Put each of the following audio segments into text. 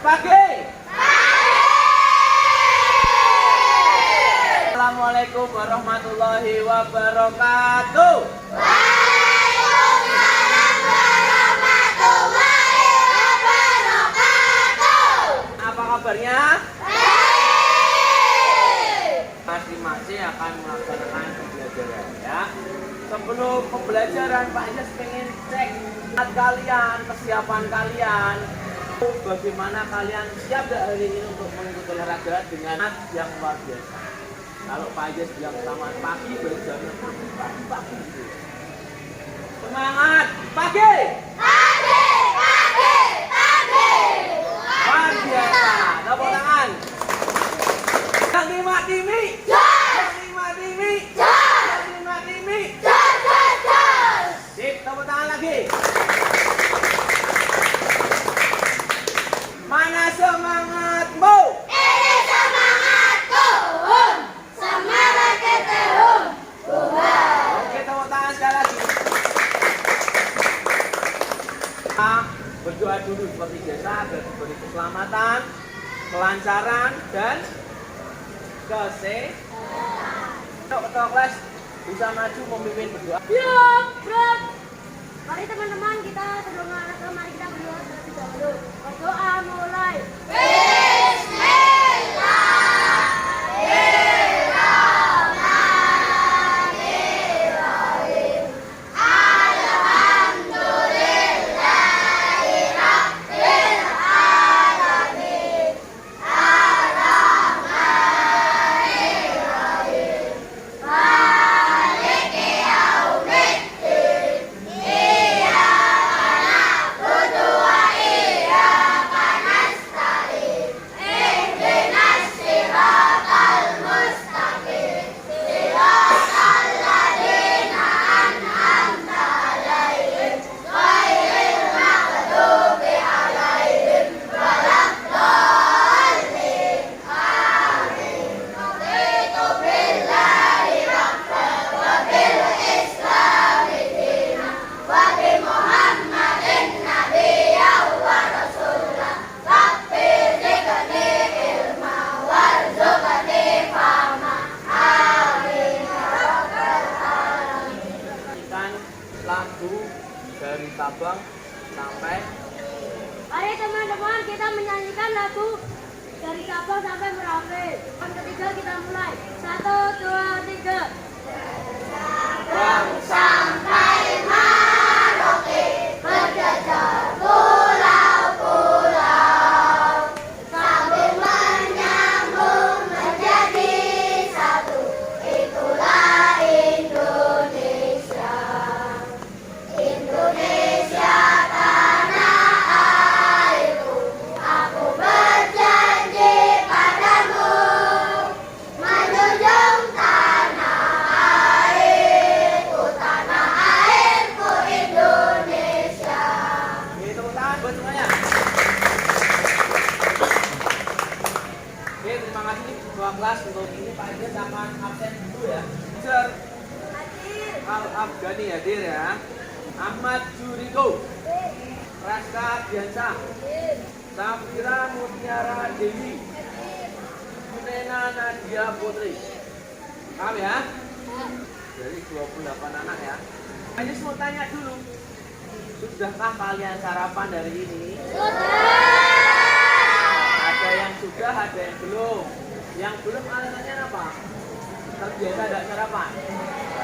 Pagi. Assalamualaikum warahmatullahi wabarakatuh. Waalaikumsalam warahmatullahi wabarakatuh. Apa kabarnya? Baik. Masing-masing akan melaksanakan pembelajaran ya. Sebelum pembelajaran Pak Ines pengen cek kalian, kesiapan kalian. Bagaimana kalian siap gak hari ini untuk mengikuti olahraga dengan yang luar biasa. Kalau Pak Ines bilang selamat pagi, berjalan pagi gitu. Semangat pagi! Pagi, pagi, pagi. Luar biasa. Tepuk tangan. Yang lima timi. Yang lima timi. Yang lima timi. Jar, jar, jar. Sip, tepuk tangan lagi. Mana semangatmu? Ini semangatku. Semangat kita. Oke, tepuk tangan sekali lagi. Kita berdoa dulu seperti biasa agar diberi keselamatan, kelancaran, dan kesehatan. Ketua kelas bisa maju memimpin berdoa. Yuk, bro. Mari teman-teman kita sebelum olahraga mari kita berdoa terlebih dahulu. Berdoa mulai. Bismillahirrahmanirrahim. Alhamdulillahirabbil alamin. Arrahmanirrahim. Maliki yaumiddin. Iyyaka na'budu wa iyyaka nasta'in. Ihdinas siratal mustaqim. Siratal ladzina an'amta 'alaihim ghairil maghdubi 'alaihim waladdallin. Amin. Raditu billahi rabban wa bil islami dinan wa bi Muhammadin nabiyyan wa rasulan. Rabbi zidni ilma warzuqni fahma. Amin ya rabbal alamin. Nyanyikan lagu dari Sabang sampai Mari teman-teman kita menyanyikan lagu dari Sabang sampai Merauke. Yang ketiga kita mulai. 1, 2, 3. Sabang sampai Merauke berjajar pulau-pulau sambil menyambung menjadi satu. Itulah Indonesia. Indonesia tanah airku, aku berjanji padamu menjunjung tanah airku Indonesia. Oke, tepuk tangan buat semuanya. Oke, terima kasih ketua kelas untuk ini Pak Ines akan absen dulu ya. Teacher Al-Afghani hadir ya. Ahmad Juriko, Raska Biansa, Safira Mutiara Dewi, Nena Nadia Putri. Paham ya? Dari 28 anak ya. Hanya mau tanya dulu, sudahkah kalian sarapan dari ini? Ada yang sudah, ada yang belum. Yang belum alasannya apa? Terbiasa tidak sarapan.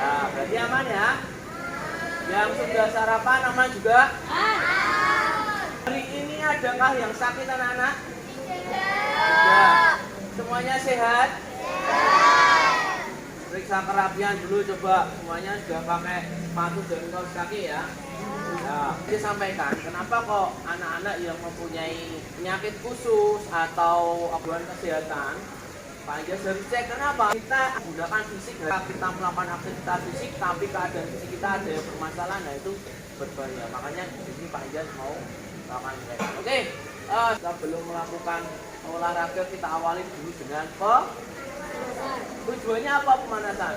Nah, berarti aman ya. Yang sudah sarapan aman juga. Hari ini adakah yang sakit anak-anak? Tidak. Semuanya sehat? Periksa kerapian dulu coba. Semuanya sudah pakai sepatu dan kaos kaki ya. Nah, saya sampaikan kenapa kok anak-anak yang mempunyai penyakit khusus atau aguan kesehatan Pak Ines harus cek. Kenapa? Kita gunakan fisik, kita melakukan aktivitas fisik tapi keadaan fisik kita ada yang bermasalah, nah itu berbahaya. Makanya di sini Pak Ines mau melakukan cek. Oke, sebelum melakukan olahraga kita awali dulu dengan tujuannya apa pemanasan?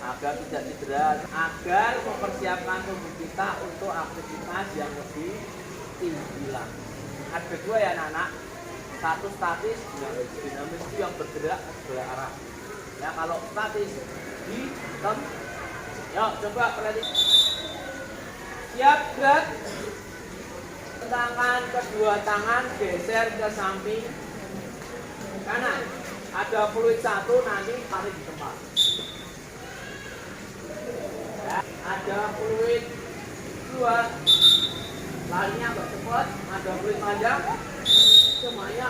Agar tidak cedera, agar mempersiapkan tubuh kita untuk aktivitas yang lebih tinggi lagi. ada dua ya anak-anak. Satu statis, yang dinamis itu yang bergerak kedua arah. Ya kalau statis di yuk coba perhatikan. Siap gerak. Tentangkan kedua tangan geser ke samping kanan. Ada fluid satu nanti tarik di tempat. Ya, ada fluid dua. Larinya agak cepat, ada fluid panjang. Semuanya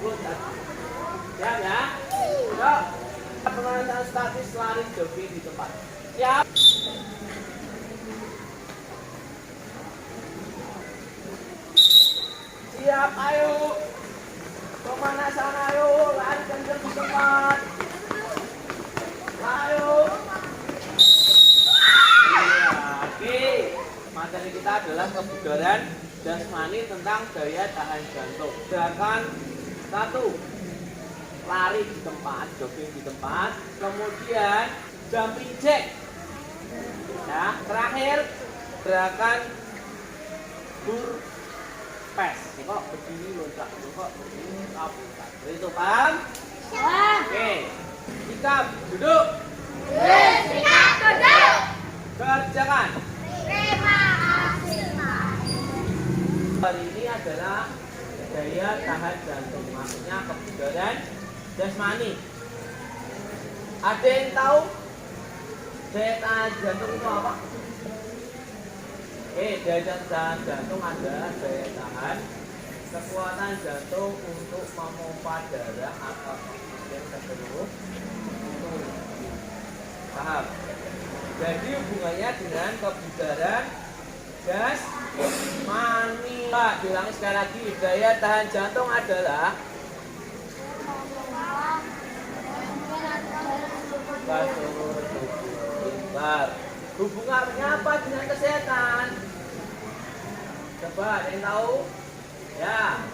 loncat. Siap ya? Yuk. Pemanasan statis lari jogging di tempat. Siap. Siap, ayo. Pemanasan ayo, lari kencang di tempat. Ayo. Ya, oke. Materi kita adalah kebugaran jasmani tentang daya tahan jantung. Gerakan 1. Lari di tempat, jogging di tempat. Kemudian jumping jack. Ya, terakhir gerakan burpes. Kok begini loncat, kok begini loncat. Itu paham? Oke. Sikap duduk. Bersikap duduk. Kerjakan. Terima kasih, Pak. Hari ini adalah daya tahan jantung, maksudnya kebugaran jasmani. Ada yang tahu daya tahan jantung itu apa? Daya tahan jantung adalah daya tahan kekuatan jantung untuk memompa darah atau oksigen ke seluruh tubuh. Paham? Jadi hubungannya dengan kebugaran jasmani. Pak, diulangi sekali lagi. Daya tahan jantung adalah seluruh tubuh. Pintar. Hubungannya apa dengan kesehatan? Coba ada yang tahu? Ya.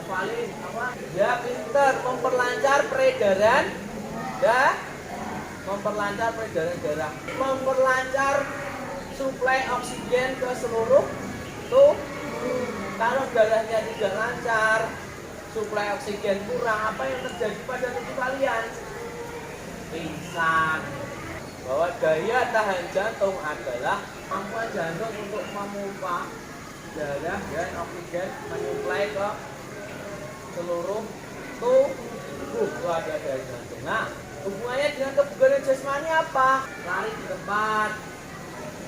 Paling apa? Ya, pintar. Memperlancar peredaran memperlancar peredaran darah, memperlancar suplai oksigen ke seluruh tubuh. Kalau darahnya tidak lancar, suplai oksigen kurang, apa yang terjadi pada tubuh kalian? Pingsan. Bahwa daya tahan jantung adalah kemampuan jantung untuk memompa darah dan oksigen menyuplai ke seluruh tubuh. Itu ada daya jantung. Nah, hubungannya dengan kebugaran jasmani apa? Lari di tempat,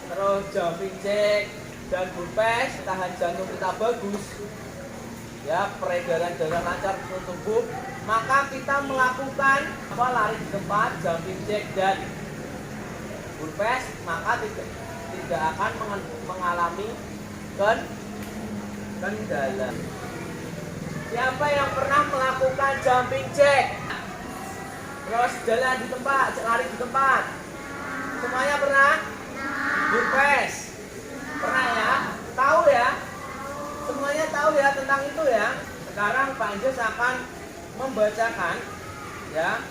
terus jumping jack dan burpes, tahan jantung kita bagus, ya peredaran darah lancar ke tubuh. Maka kita melakukan apa? Lari di tempat, jumping jack dan burpes, maka tidak akan mengalami kendala. Siapa yang pernah melakukan jumping jack? Terus jalan di tempat, lari di tempat. Semuanya pernah? Burpes. Pernah ya? Tahu ya? Semuanya tahu ya tentang itu ya? Sekarang Pak Anjas akan membacakan ya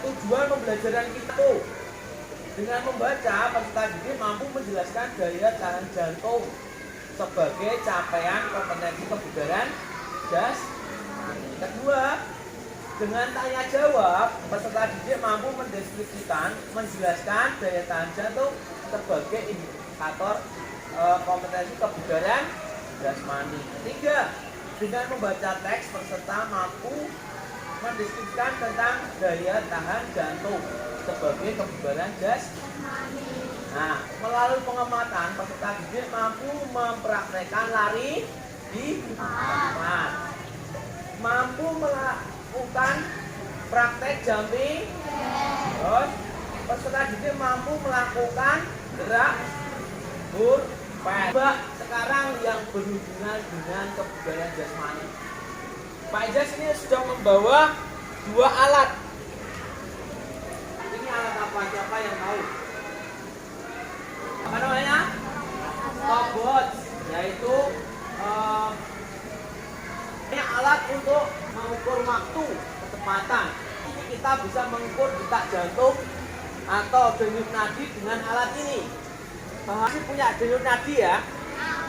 tujuan pembelajaran kita tuh. Dengan membaca, peserta didik mampu menjelaskan daya tahan jantung sebagai capaian kompetensi kebugaran jasmani. Kedua, dengan tanya jawab, peserta didik mampu mendeskripsikan, menjelaskan daya tahan jantung sebagai indikator kompetensi kebugaran jasmani. Ketiga, dengan membaca teks, peserta mampu mendeskripsikan tentang daya tahan jantung sebagai kebugaran jasmani. Nah, melalui pengamatan, peserta didik mampu mempraktekkan lari di tempat, mampu melakukan praktek jumping, terus peserta didik mampu melakukan gerak burpes. Sekarang yang berhubungan dengan kebugaran jasmani. Pak Ijas ini sudah membawa 2 alat. Ini alat apa? Siapa yang tahu? Apa namanya? Stopwatch, yaitu ini alat untuk mengukur waktu kecepatan. Ini kita bisa mengukur detak jantung atau denyut nadi dengan alat ini. Masih punya denyut nadi ya?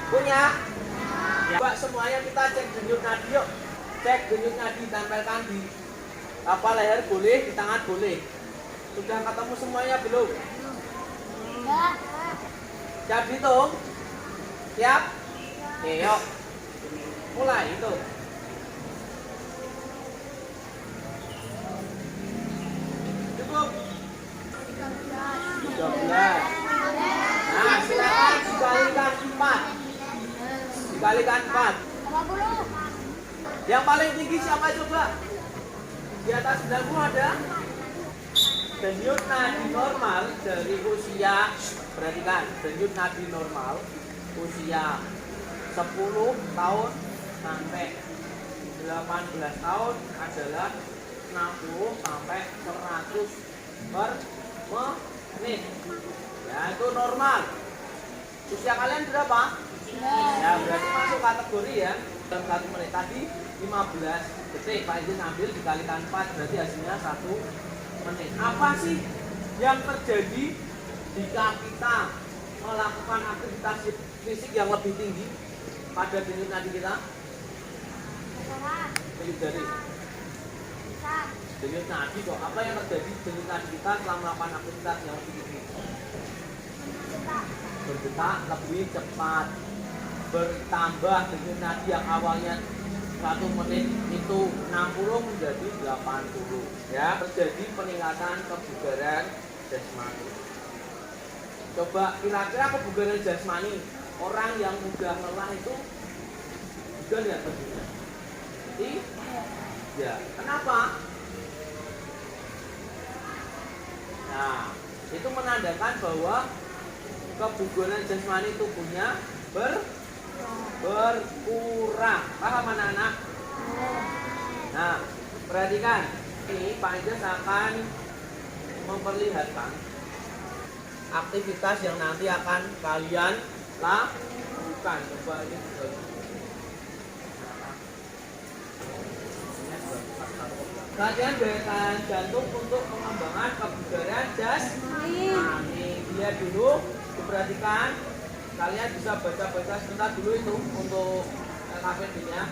Punya? Ya, Mbak, semuanya kita cek denyut nadi yuk. Cek denyut nadi, tempelkan di apa leher boleh, di tangan boleh. Sudah ketemu semuanya belum? Ya. Siap hitung? Siap? Oke, yuk. Mulai hitung. Cukup? 13. Nah, silakan dikalikan 4. Dikalikan 4. 80. Yang paling tinggi siapa coba? Di atas 90 ada? Denyut nadi normal dari usia, perhatikan, denyut nadi normal usia 10 tahun sampai 18 tahun adalah 60 sampai 100 per menit. Ya, itu normal. Usia kalian berapa? Ya, berarti masuk kategori ya. Dalam 1 menit tadi 15 detik. Pak Izin ambil dikalikan 4 berarti hasilnya 1 menit. Apa sih yang terjadi jika kita melakukan aktivitas fisik yang lebih tinggi pada denyut nadi kita? Denyut dari denyut nadi kok. Apa yang terjadi denyut nadi kita setelah melakukan aktivitas yang lebih tinggi? Berdetak lebih cepat. Bertambah denyut nadi yang awalnya 1 menit itu 60 menjadi 80 ya, terjadi peningkatan kebugaran jasmani. Coba kira-kira kebugaran jasmani orang yang mudah lelah itu juga lihat tubuhnya. Ya, kenapa? Nah, itu menandakan bahwa kebugaran jasmani tubuhnya berkurang. Paham anak-anak? Nah, perhatikan. Ini Pak Indes akan memperlihatkan aktivitas yang nanti akan kalian lakukan. Coba ini. Latihan gerakan jantung untuk pengembangan kebugaran jasmani. Lihat dulu, diperhatikan. Kalian bisa baca-baca sebentar dulu itu untuk KPD-nya.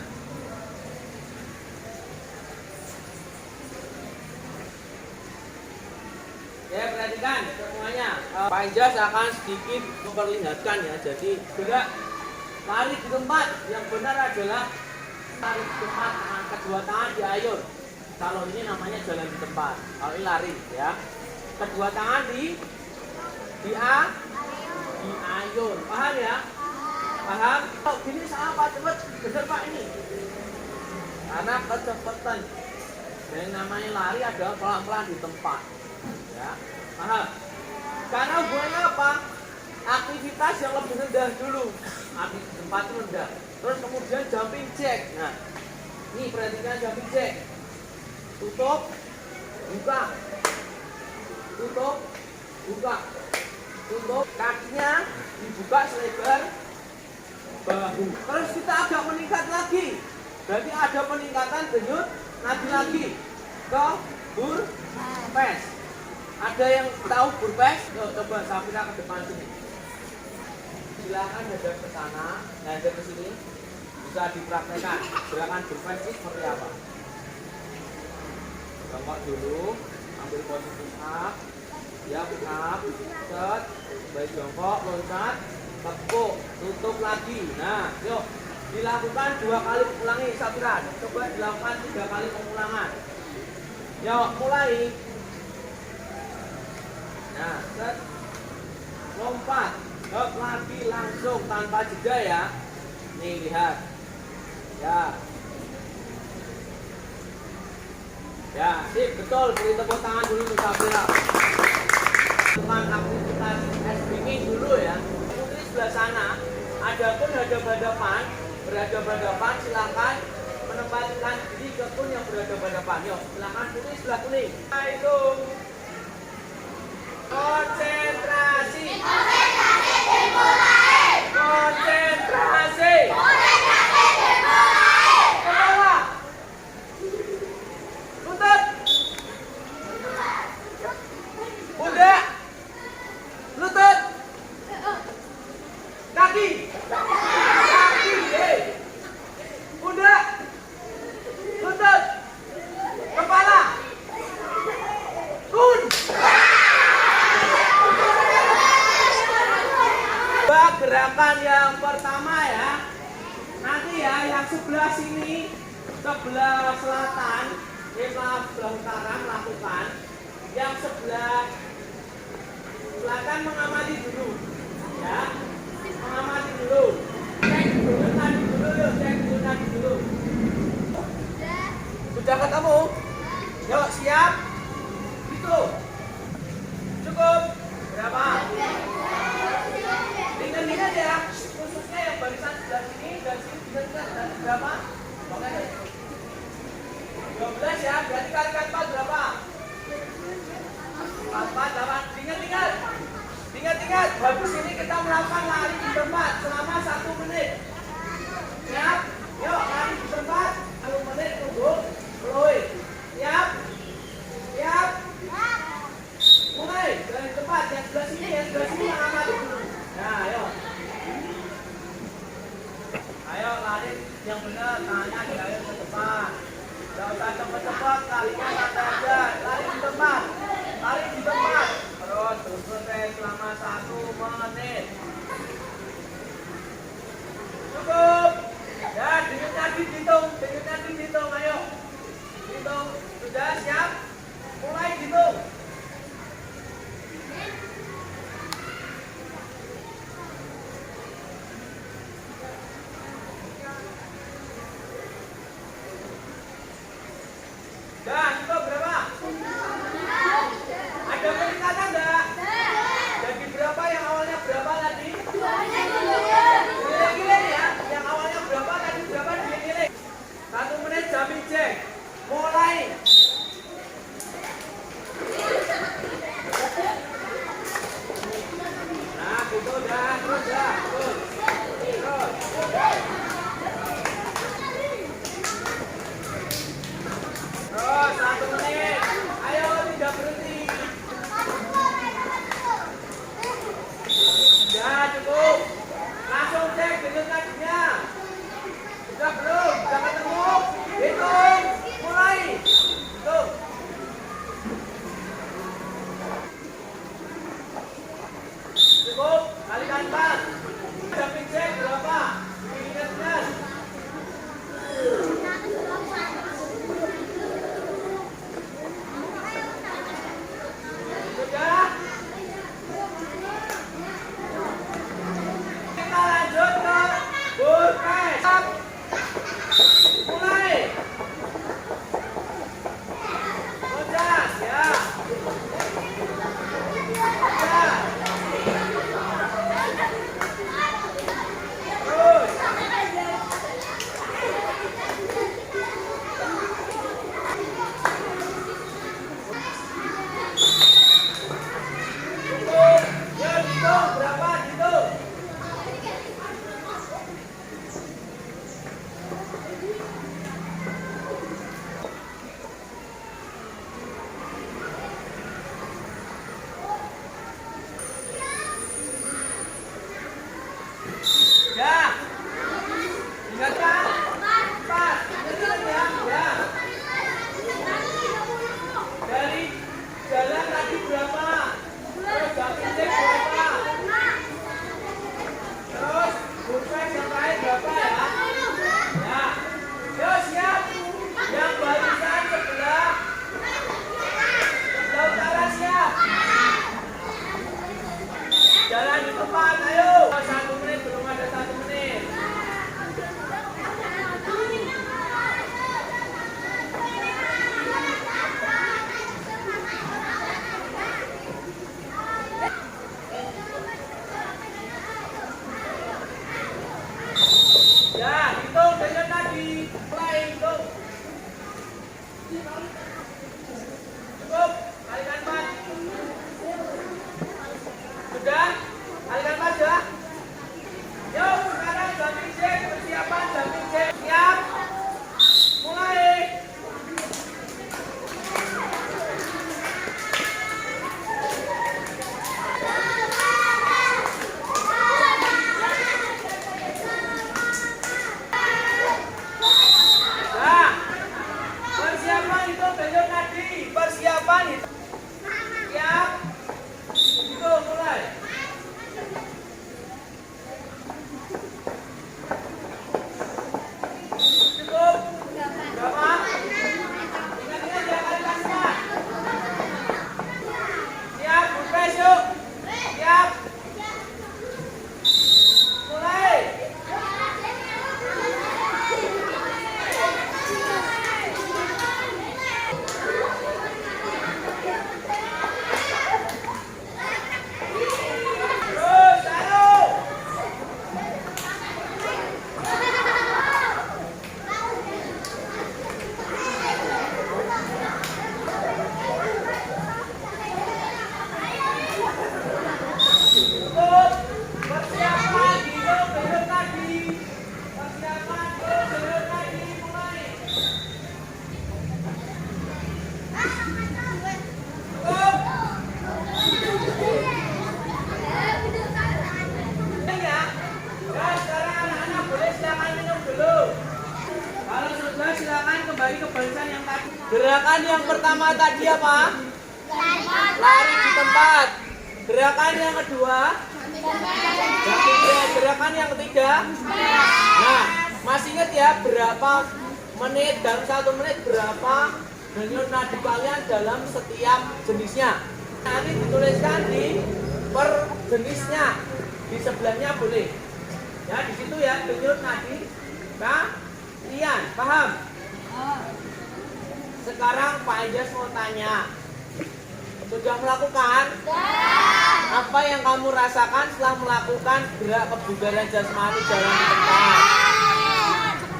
Ya, perhatikan semuanya. Pak Injas akan sedikit memperlihatkan ya. Jadi gerak lari di tempat. Yang benar adalah lari di tempat dengan kedua tangan diayun. Kalau ini namanya jalan di tempat. Kalau ini lari ya. Kedua tangan diayun. Paham ya? Paham? Oh, gini salah Pak, cepet geser Pak ini. Karena kecepatan. Yang namanya lari adalah pelan-pelan di tempat. Ya, paham? Karena hubungannya apa? Aktivitas yang lebih rendah dulu. Aktivitas tempat rendah. Terus kemudian jumping jack. Nah, ini perhatikan jumping jack. Tutup, buka. Tutup, buka. Tutup, kakinya dibuka selebar bahu. Terus kita agak meningkat lagi. Berarti ada peningkatan denyut nadi lagi ke burpes. Ada yang tahu burpes? Coba Safira ke depan sini. Silakan hadap ke sana, hadap ke sini. Bisa dipraktekkan. Gerakan burpes itu seperti apa? Jongkok dulu, ambil posisi up. Ya, up, set, baik jongkok, loncat, tepuk, tutup lagi. Nah, yuk dilakukan 2 kali ulangi Safira. Coba dilakukan 3 kali pengulangan. Yuk, mulai. Nah, set, lompat, hop lagi langsung tanpa jeda ya. Nih lihat, ya, ya, sip, betul. Beri tepuk tangan dulu untuk Safira. Teman aktivitas SBK dulu ya. Putri sebelah sana, adapun hadap-hadapan, berhadapan-hadapan, silakan menempatkan diri ke pun yang berhadapan-hadapan. Yuk, silakan Putri sebelah kuning. Itu konsentrasi. Konsentrasi dimulai. Konsentrasi. Konsentrasi dimulai. Kepala. Lutut. Pundak. Lutut. Kaki. Kaki. gerakan yang pertama ya. Nanti ya yang sebelah sini, sebelah selatan, sebelah utara melakukan. Yang sebelah selatan mengamati dulu, ya. Mengamati dulu. Cek dulu tadi dulu, yuk cek dulu tadi dulu. Sudah ketemu? Yuk siap. Gitu. Cukup. Berapa? Ingat-ingat ya, khususnya yang barisan sebelah sini dan sini ingat-ingat dan berapa? Oke. 12 ya, berarti kalikan 4 berapa? 4, 8, ingat-ingat. Ingat-ingat, habis ini kita melakukan lari di tempat selama 1 menit. Siap? Yuk, lari di tempat 1 menit, tunggu. Mulai. Siap? Siap? Mulai, dari tempat, yang sebelah sini mengamati dulu. Nah, ayo. Ayo, lari yang benar, tangannya dialir ke depan. Gak usah cepet-cepet, talinya santai aja. Lari di tempat. Lari di tempat. Terus selesai selama 1 menit. Cukup. Ya, denyutnya dihitung, ayo. Hitung. Sudah siap? Mulai hitung. Dah, cukup berapa? Ada peningkatan enggak? Jadi berapa yang awalnya berapa tadi? Giling-giling ya. Yang awalnya berapa tadi berapa giling-giling? 1 menit jamin cek. Mulai. Nah, gitu dah, terus dah, terus. Terus 1 menit. Ayo tidak berhenti. Sudah cukup. Langsung cek denyut nadinya. Sudah belum? Sudah ketemu? Hitung. Mulai. Hitung. Cukup. Kalikan 4. Jamin cek berapa? Ingat-ingat. Sudah? Kita lanjut ke burpee. Mulai. Loncat, ya. Loncat. Terus. Cukup. Ya, hitung berapa? Hitung. kembali ke barisan yang tadi. Gerakan yang pertama tadi apa? Lari di tempat. Gerakan yang kedua? Gerakan yang ketiga? Nah, masih ingat ya berapa menit, dalam 1 menit berapa denyut nadi kalian dalam setiap jenisnya? Nanti dituliskan di per jenisnya, di sebelahnya boleh. Ya, di situ ya denyut nadi kalian, paham? Sekarang Pak Ejas mau tanya, sudah melakukan? Apa yang kamu rasakan setelah melakukan gerak kebugaran jasmani jalan di tempat?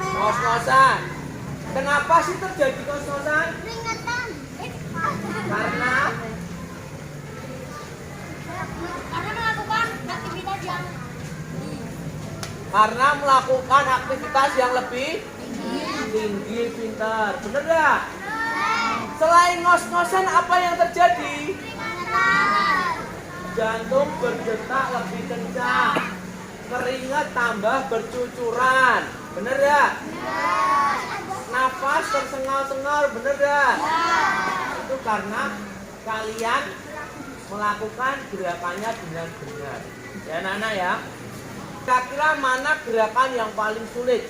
Kos-kosan. Kenapa sih terjadi kos-kosan? Karena melakukan aktivitas yang lebih tinggi, pintar. Bener gak? Selain ngos-ngosan apa yang terjadi? Jantung berdetak lebih kencang, keringat tambah bercucuran. Bener gak? Nafas tersengal-sengal. Bener gak? Itu karena kalian melakukan gerakannya dengan benar. Ya anak-anak ya. Kira-kira mana gerakan yang paling sulit?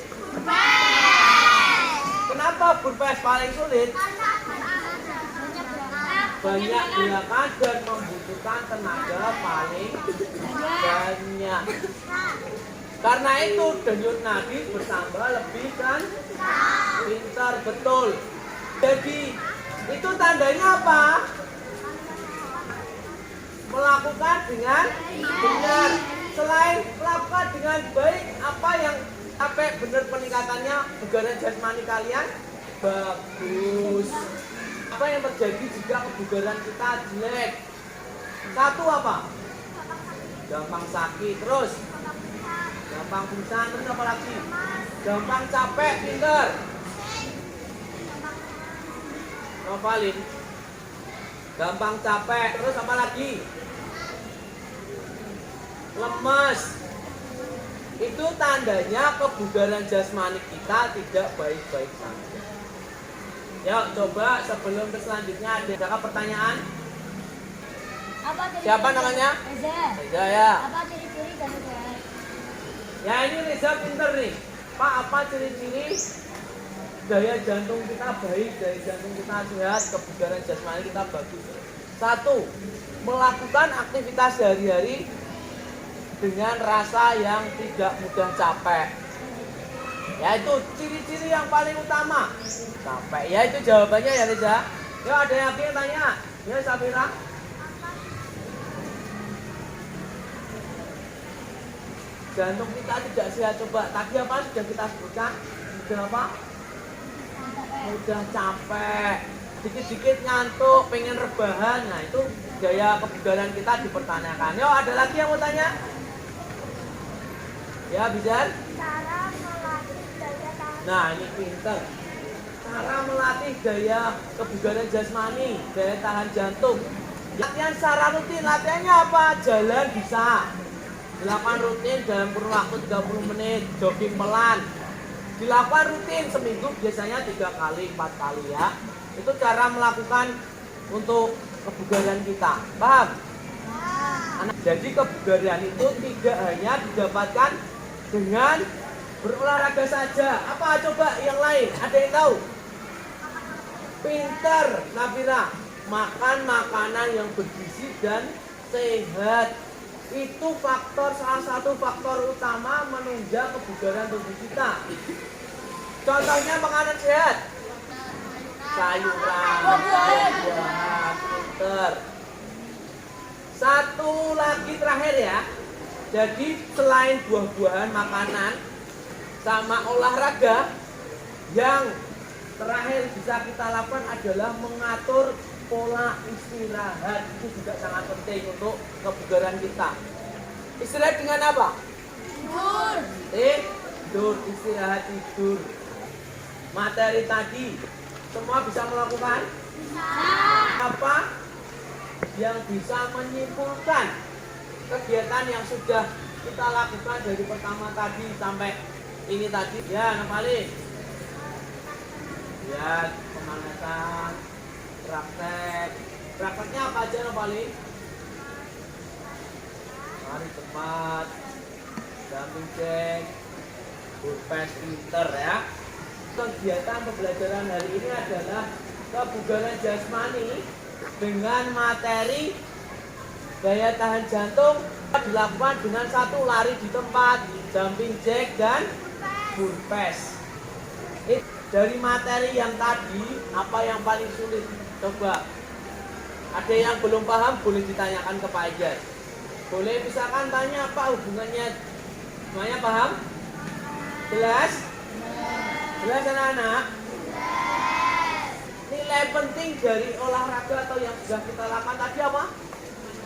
Kenapa burpes paling sulit? Banyak gerakan dan membutuhkan tenaga paling banyak. Karena itu denyut nadi bertambah lebih kan pintar, betul. Jadi itu tandanya apa? Melakukan dengan benar. Selain melakukan dengan baik, apa yang sampai benar peningkatannya kebugaran jasmani kalian? Bagus. Apa yang terjadi jika kebugaran kita jelek? Satu apa? Gampang sakit. Terus gampang pingsan. Terus apa lagi? Gampang capek. Pinter. Novalin. Gampang capek. Terus apa lagi? Lemas. Itu tandanya kebugaran jasmani kita tidak baik-baik saja. Ya, coba sebelum ke selanjutnya ada pertanyaan? Siapa namanya? Reza ya. Apa ciri-ciri dan sehat? Ya ini Reza pinter nih. Pak, apa ciri-ciri daya jantung kita baik, daya jantung kita sehat, kebugaran jasmani kita bagus? 1. Melakukan aktivitas sehari-hari dengan rasa yang tidak mudah capek. Ya itu ciri-ciri yang paling utama. Capek. Ya itu jawabannya ya Reza. Ya ada yang tanya. Ya Safira. Jantung kita tidak sehat. Coba tadi apa sudah kita sebutkan? Mudah apa? Mudah capek. Dikit-dikit ngantuk, pengen rebahan. Nah itu daya kebugaran kita dipertanyakan. Yo ada lagi yang mau tanya? Ya bisa? Nah ini pinter. Cara melatih daya kebugaran jasmani, daya tahan jantung. Latihan secara rutin, latihannya apa? Jalan bisa. Dilakukan rutin dalam kurun waktu 30 menit, jogging pelan. Dilakukan rutin seminggu biasanya 3 kali, 4 kali ya. Itu cara melakukan untuk kebugaran kita. Paham? Jadi kebugaran itu tidak hanya didapatkan dengan berolahraga saja. Apa coba yang lain? Ada yang tahu? Pinter, Nabila. Makan makanan yang bergizi dan sehat. Itu salah satu faktor utama menunjang kebugaran tubuh kita. Contohnya makanan sehat. Sayuran, buah-buahan, pinter. Satu lagi terakhir ya. Jadi selain buah-buahan, makanan, sama olahraga, yang terakhir bisa kita lakukan adalah mengatur pola istirahat. Itu juga sangat penting untuk kebugaran kita. Istirahat dengan apa? Tidur. Tidur, istirahat tidur. Materi tadi semua bisa melakukan? Apa yang bisa menyimpulkan kegiatan yang sudah kita lakukan dari pertama tadi sampai ini tadi? Ya, Napalin. Lihat pemanasan, praktek. Prakteknya apa aja yang paling? Mari tempat, jumping jack, burpes pinter ya. Kegiatan pembelajaran hari ini adalah kebugaran jasmani dengan materi daya tahan jantung dilakukan dengan satu lari di tempat, jumping jack dan burpes. Dari materi yang tadi, apa yang paling sulit? Coba. Ada yang belum paham boleh ditanyakan ke Pak Ijaz. Boleh misalkan tanya apa hubungannya. Semuanya paham? Jelas? Jelas anak-anak? Nilai penting dari olahraga atau yang sudah kita lakukan tadi apa?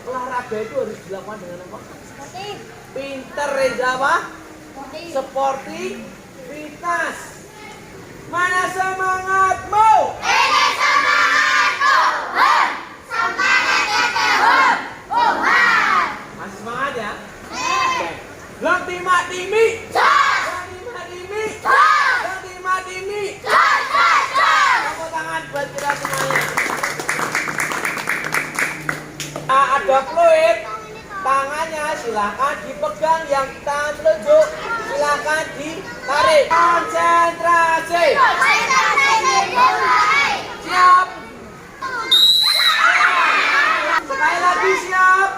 Olahraga itu harus dilakukan dengan apa? Sportif. Pinter Reza apa? Sportif. Sportivitas. Mana semangatmu? Ini semangatku. Semangat kita. Masih semangat ya? Oke. Lanti mak timi. Lanti mak timi. Lanti mak timi. Tepuk tangan buat kita semuanya. Nah, ada fluid. Tangannya silakan dipegang, yang tangan telunjuk silakan ditarik. Konsentrasi. Siap. Sekali lagi siap.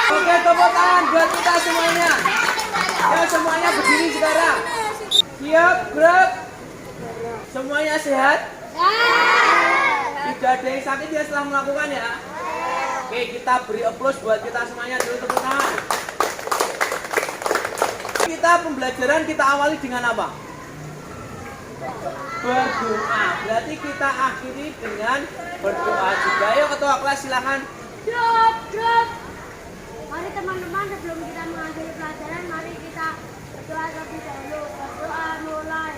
Oke, tepuk tangan buat kita semuanya. Ya, semuanya berdiri sekarang. Siap, gerak. Semuanya sehat? Tidak ada yang sakit ya setelah melakukan ya? Oke, kita beri aplaus buat kita semuanya dulu, tepuk tangan. Kita pembelajaran kita awali dengan apa? Berdoa. Berarti kita akhiri dengan berdoa juga. Ayo ketua kelas silakan. Drop. Mari teman-teman, sebelum kita mengakhiri pelajaran, mari kita berdoa terlebih dahulu. Berdoa mulai.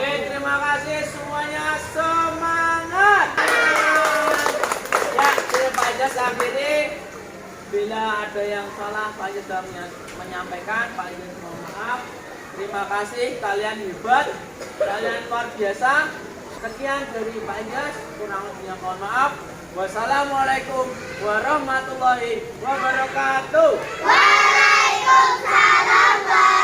Oke, terima kasih semuanya, semangat. Ya, saya Pak Ijaz akhiri. Bila ada yang salah, Pak Ijaz sudah menyampaikan. Pak Ijaz mohon maaf. Terima kasih, kalian hebat, kalian luar biasa. Sekian dari Pak Ijaz, kurang lebihnya mohon maaf. Wassalamualaikum warahmatullahi wabarakatuh. Waalaikumsalam.